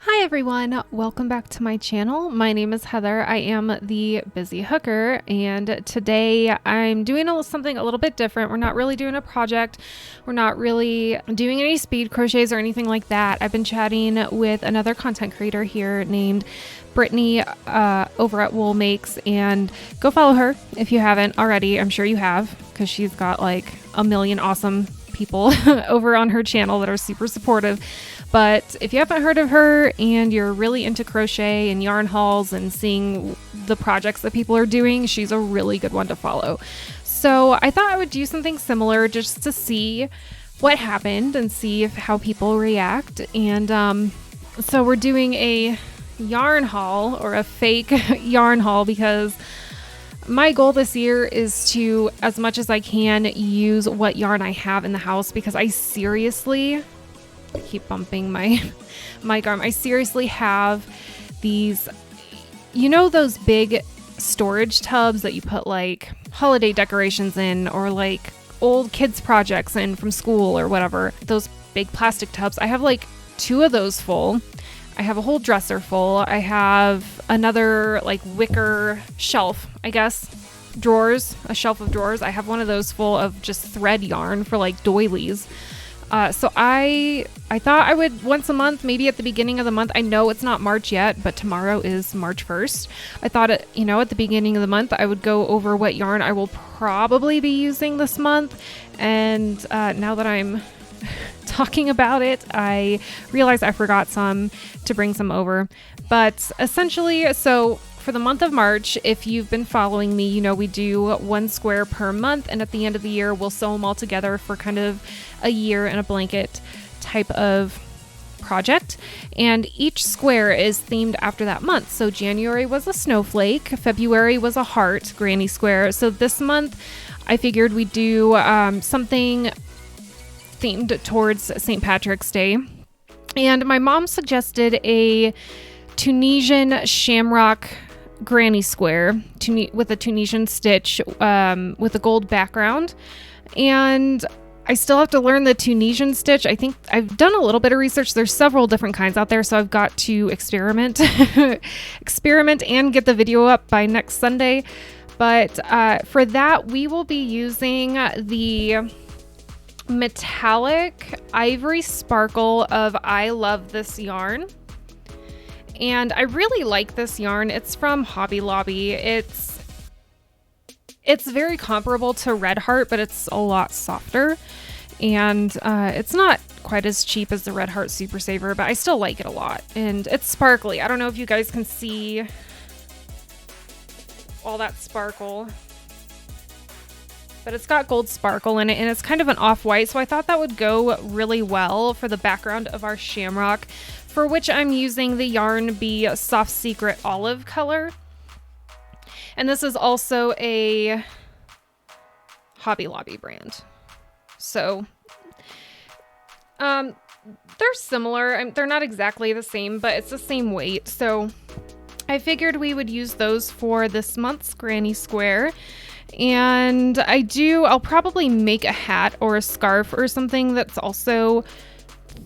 Hi everyone, welcome back to my channel. My name is Heather. I am the Busy Hooker, and today I'm doing something a little bit different. We're not really doing a project. We're not really doing any speed crochets or anything like that. I've been chatting with another content creator here named Brittany over at Wool Makes, and go follow her if you haven't already. I'm sure you have, because she's got like a million awesome people over on her channel that are super supportive. But if you haven't heard of her and you're really into crochet and yarn hauls and seeing the projects that people are doing, she's a really good one to follow. So I thought I would do something similar just to see what happened and see how people react. And so we're doing a yarn haul, or a fake yarn haul, because my goal this year is to, as much as I can, use what yarn I have in the house, because I seriously keep bumping my mic arm. I seriously have these, those big storage tubs that you put like holiday decorations in, or like old kids projects in from school or whatever. Those big plastic tubs. I have like 2 of those full. I have a whole dresser full. I have another like wicker shelf, I guess, a shelf of drawers. I have one of those full of just thread yarn for like doilies. So I thought I would once a month, maybe at the beginning of the month. I know it's not March yet, but tomorrow is March 1st. I thought, at the beginning of the month, I would go over what yarn I will probably be using this month. And now that I'm talking about it, I realized I forgot some to bring some over. But essentially, so for the month of March, if you've been following me, we do 1 square per month, and at the end of the year, we'll sew them all together for kind of a year in a blanket type of project. And each square is themed after that month. So January was a snowflake, February was a heart, granny square. So this month, I figured we'd do something themed towards St. Patrick's Day. And my mom suggested a Tunisian shamrock granny square with a Tunisian stitch with a gold background. And I still have to learn the Tunisian stitch. I think I've done a little bit of research. There's several different kinds out there, so I've got to experiment and get the video up by next Sunday. But for that, we will be using the metallic ivory sparkle of I Love This Yarn. And I really like this yarn. It's from Hobby Lobby. It's very comparable to Red Heart, but it's a lot softer. And it's not quite as cheap as the Red Heart Super Saver, but I still like it a lot. And it's sparkly. I don't know if you guys can see all that sparkle, but it's got gold sparkle in it, and it's kind of an off-white. So I thought that would go really well for the background of our shamrock, for which I'm using the Yarn Bee Soft Secret olive color. And this is also a Hobby Lobby brand. So they're similar. They're not exactly the same, but it's the same weight. So I figured we would use those for this month's Granny Square. And I'll probably make a hat or a scarf or something that's also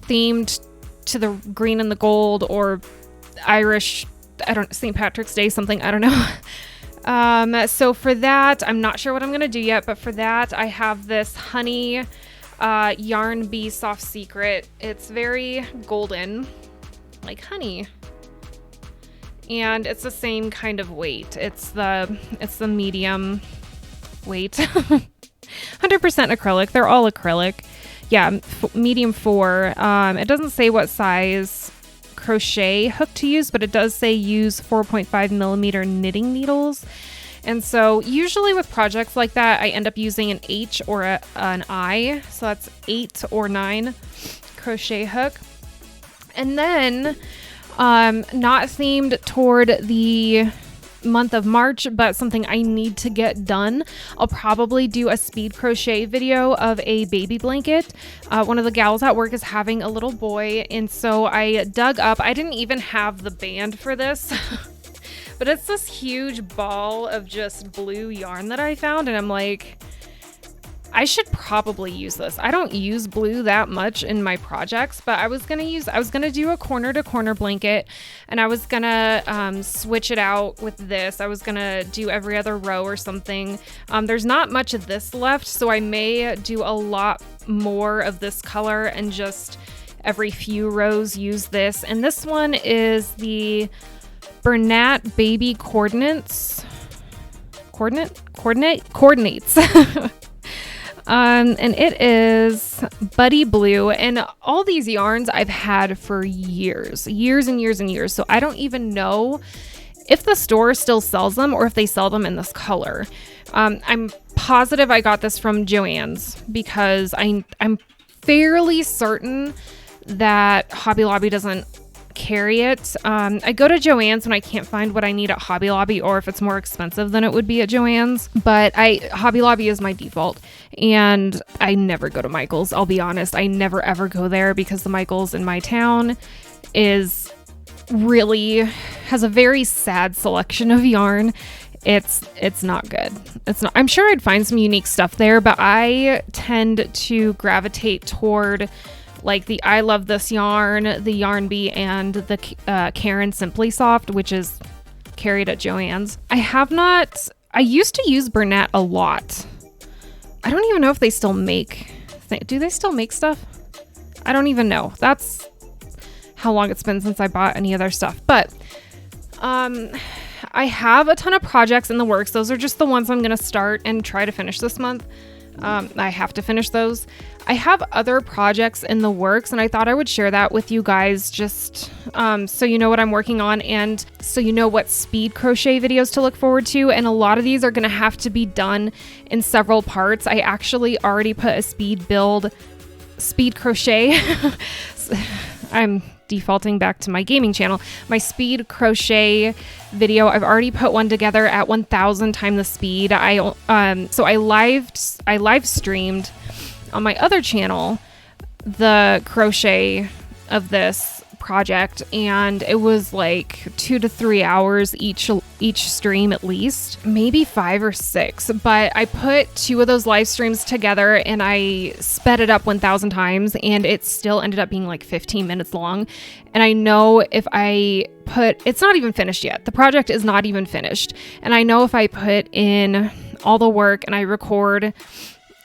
themed to the green and the gold, or Irish, St. Patrick's Day, something, I don't know. So for that, I'm not sure what I'm going to do yet, but for that, I have this honey Yarn Bee Soft Secret. It's very golden, like honey. And it's the same kind of weight. It's the medium weight. 100% acrylic. They're all acrylic. Yeah, medium 4. It doesn't say what size crochet hook to use, but it does say use 4.5 millimeter knitting needles. And so usually with projects like that, I end up using an H or an I. So that's 8 or 9 crochet hook. And then not themed toward the month of March, but something I need to get done, I'll probably do a speed crochet video of a baby blanket. One of the gals at work is having a little boy, and so I dug up, I didn't even have the band for this but it's this huge ball of just blue yarn that I found, and I'm like, I should probably use this. I don't use blue that much in my projects, but I was going to do a corner to corner blanket, and I was going to switch it out with this. I was going to do every other row or something. There's not much of this left, so I may do a lot more of this color and just every few rows use this. And this one is the Bernat Baby Coordinates. Coordinates. And it is Buddy Blue, and all these yarns I've had for years and years and years. So I don't even know if the store still sells them or if they sell them in this color. I'm positive I got this from Joann's because I'm fairly certain that Hobby Lobby doesn't carry it. I go to Joann's when I can't find what I need at Hobby Lobby, or if it's more expensive than it would be at Joann's, but Hobby Lobby is my default, and I never go to Michael's. I'll be honest, I never ever go there because the Michael's in my town has a very sad selection of yarn. It's not good. It's not. I'm sure I'd find some unique stuff there, but I tend to gravitate toward like the I Love This Yarn, the Yarn Bee, and the Karen Simply Soft, which is carried at Joann's. I used to use Bernat a lot. I don't even know if they still make, do they still make stuff? I don't even know. That's how long it's been since I bought any of their stuff. But I have a ton of projects in the works. Those are just the ones I'm going to start and try to finish this month. I have to finish those. I have other projects in the works, and I thought I would share that with you guys just so you know what I'm working on, and so you know what speed crochet videos to look forward to. And a lot of these are going to have to be done in several parts. I actually already put a speed crochet. I'm defaulting back to my gaming channel. My speed crochet video, I've already put one together at 1,000 times the speed. So I live streamed on my other channel the crochet of this project, and it was like 2 to 3 hours each stream, at least maybe 5 or 6, but I put 2 of those live streams together and I sped it up 1,000 times, and it still ended up being like 15 minutes long. And I know if I it's not even finished yet. The project is not even finished, and I know if I put in all the work and I record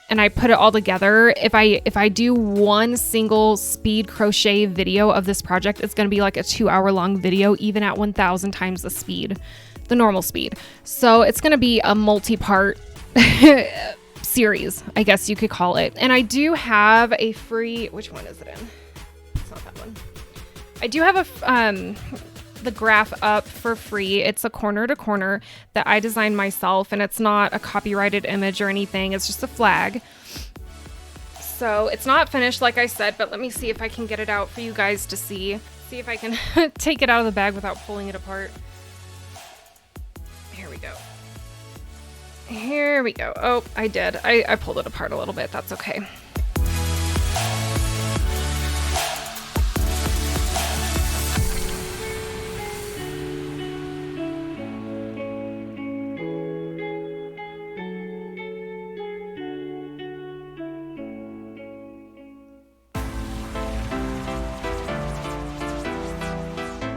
and I put it all together, if I do one single speed crochet video of this project, it's going to be like a 2-hour long video, even at 1,000 times the speed, the normal speed. So it's going to be a multi-part series, I guess you could call it. And I do have a free, which one is it in? It's not that one. I do have the graph up for free. It's a corner to corner that I designed myself, and it's not a copyrighted image or anything. It's just a flag. So it's not finished, like I said, but let me see if I can get it out for you guys to see. See if I can take it out of the bag without pulling it apart. Here we go. Here we go. Oh, I did. I pulled it apart a little bit. That's okay.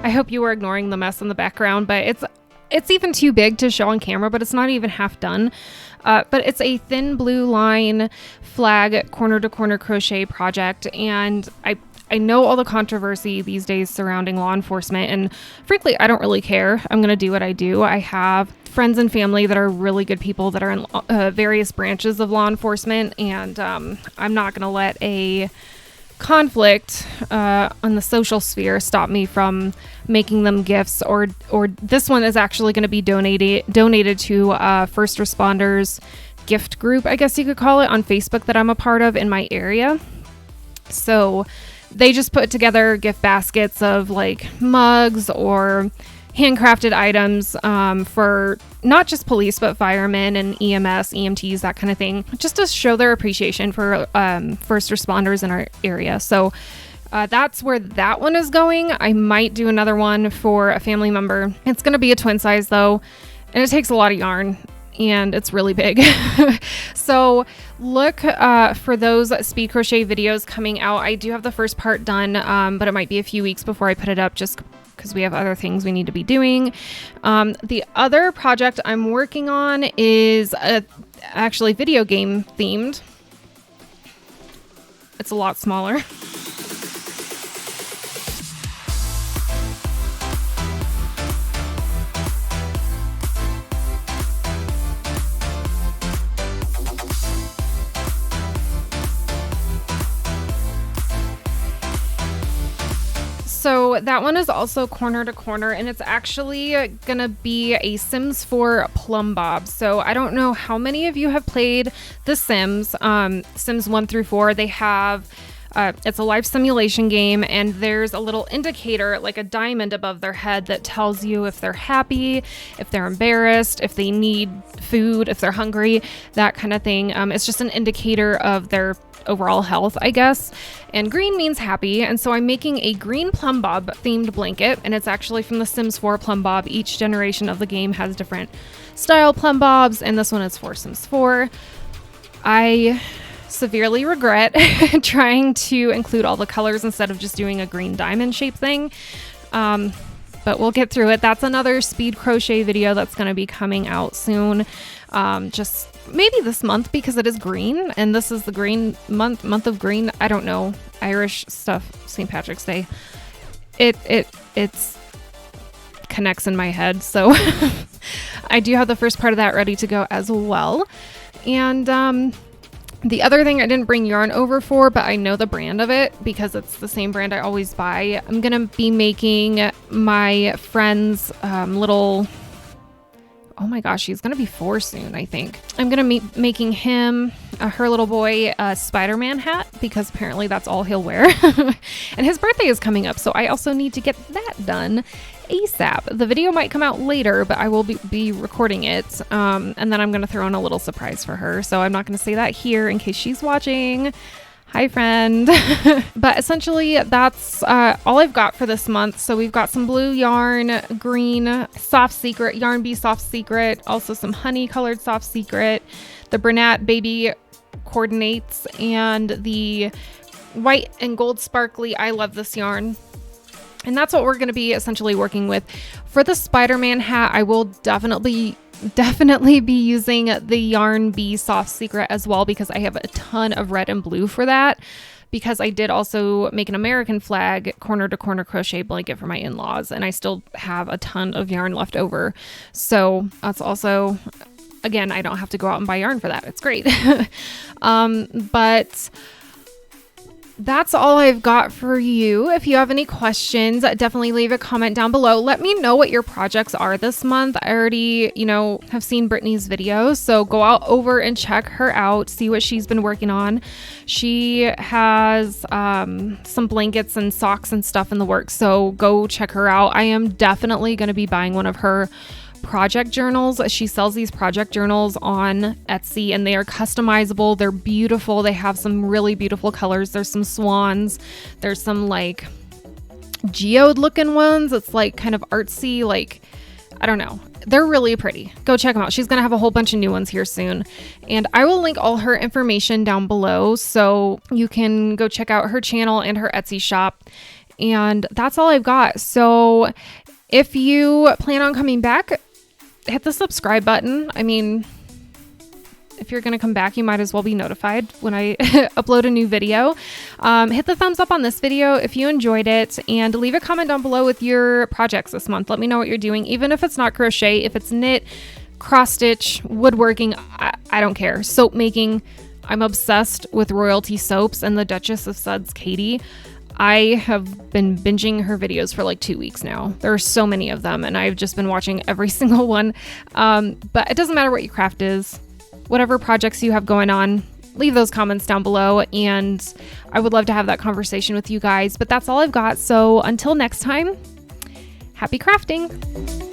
I hope you were ignoring the mess in the background, but it's even too big to show on camera, but it's not even half done. But it's a thin blue line flag corner to corner crochet project, and I know all the controversy these days surrounding law enforcement, and frankly, I don't really care. I'm going to do what I do. I have friends and family that are really good people that are in various branches of law enforcement, and I'm not going to let a conflict on the social sphere stop me from making them gifts, or this one is actually going to be donated to first responders gift group, I guess you could call it, on Facebook that I'm a part of in my area. So they just put together gift baskets of like mugs or handcrafted items for not just police, but firemen and EMS, EMTs, that kind of thing, just to show their appreciation for first responders in our area. So that's where that one is going. I might do another one for a family member. It's going to be a twin size though, and it takes a lot of yarn. and it's really big. So look for those speed crochet videos coming out. I do have the first part done, but it might be a few weeks before I put it up, just because we have other things we need to be doing. The other project I'm working on is actually video game themed. It's a lot smaller. So that one is also corner to corner, and it's actually gonna be a Sims 4 Plumb Bob. So I don't know how many of you have played The Sims, Sims 1 through 4. They have, it's a life simulation game, and there's a little indicator, like a diamond above their head, that tells you if they're happy, if they're embarrassed, if they need food, if they're hungry, that kind of thing. It's just an indicator of their overall health, I guess. And green means happy, and so I'm making a green Plumb Bob themed blanket, and it's actually from the Sims 4 Plumb Bob. Each generation of the game has different style Plumb Bobs, and this one is for Sims 4. I severely regret trying to include all the colors instead of just doing a green diamond shape thing, but we'll get through it. That's another speed crochet video that's going to be coming out soon, just maybe this month, because it is green, and this is the green month of green. I don't know, Irish stuff, St. Patrick's Day. It's connects in my head, so I do have the first part of that ready to go as well. And the other thing I didn't bring yarn over for, but I know the brand of it because it's the same brand I always buy. I'm gonna be making my friend's little, oh my gosh, he's gonna be 4 soon, I think. I'm gonna be making him, her little boy, a Spider-Man hat, because apparently that's all he'll wear. And his birthday is coming up, so I also need to get that done ASAP. The video might come out later, but I will be recording it. And then I'm gonna throw in a little surprise for her. So I'm not gonna say that here in case she's watching. Hi, friend. But essentially, that's all I've got for this month. So we've got some blue yarn, green Soft Secret, Yarn Bee Soft Secret, also some honey colored Soft Secret, the Bernat Baby Coordinates, and the white and gold sparkly I Love This yarn. And that's what we're going to be essentially working with. For the Spider-Man hat, I will definitely be using the Yarn Bee Soft Secret as well, because I have a ton of red and blue for that, because I did also make an American flag corner to corner crochet blanket for my in-laws, and I still have a ton of yarn left over. So that's also, again, I don't have to go out and buy yarn for that. It's great. But that's all I've got for you. If you have any questions, definitely leave a comment down below. Let me know what your projects are this month. I already, have seen Brittany's videos, so go out over and check her out, see what she's been working on. She has some blankets and socks and stuff in the works, so go check her out. I am definitely going to be buying one of her project journals. She sells these project journals on Etsy, and they are customizable. They're beautiful. They have some really beautiful colors. There's some swans. There's some like geode looking ones. It's like kind of artsy, like, I don't know. They're really pretty. Go check them out. She's going to have a whole bunch of new ones here soon. And I will link all her information down below, so you can go check out her channel and her Etsy shop. And that's all I've got. So if you plan on coming back, hit the subscribe button. I mean, if you're going to come back, you might as well be notified when I upload a new video. Hit the thumbs up on this video if you enjoyed it, and leave a comment down below with your projects this month. Let me know what you're doing, even if it's not crochet, if it's knit, cross stitch, woodworking, I don't care. Soap making. I'm obsessed with Royalty Soaps and the Duchess of Suds, Katie. I have been binging her videos for like 2 weeks now. There are so many of them, and I've just been watching every single one. But it doesn't matter what your craft is. Whatever projects you have going on, leave those comments down below, and I would love to have that conversation with you guys. But that's all I've got. So until next time, happy crafting.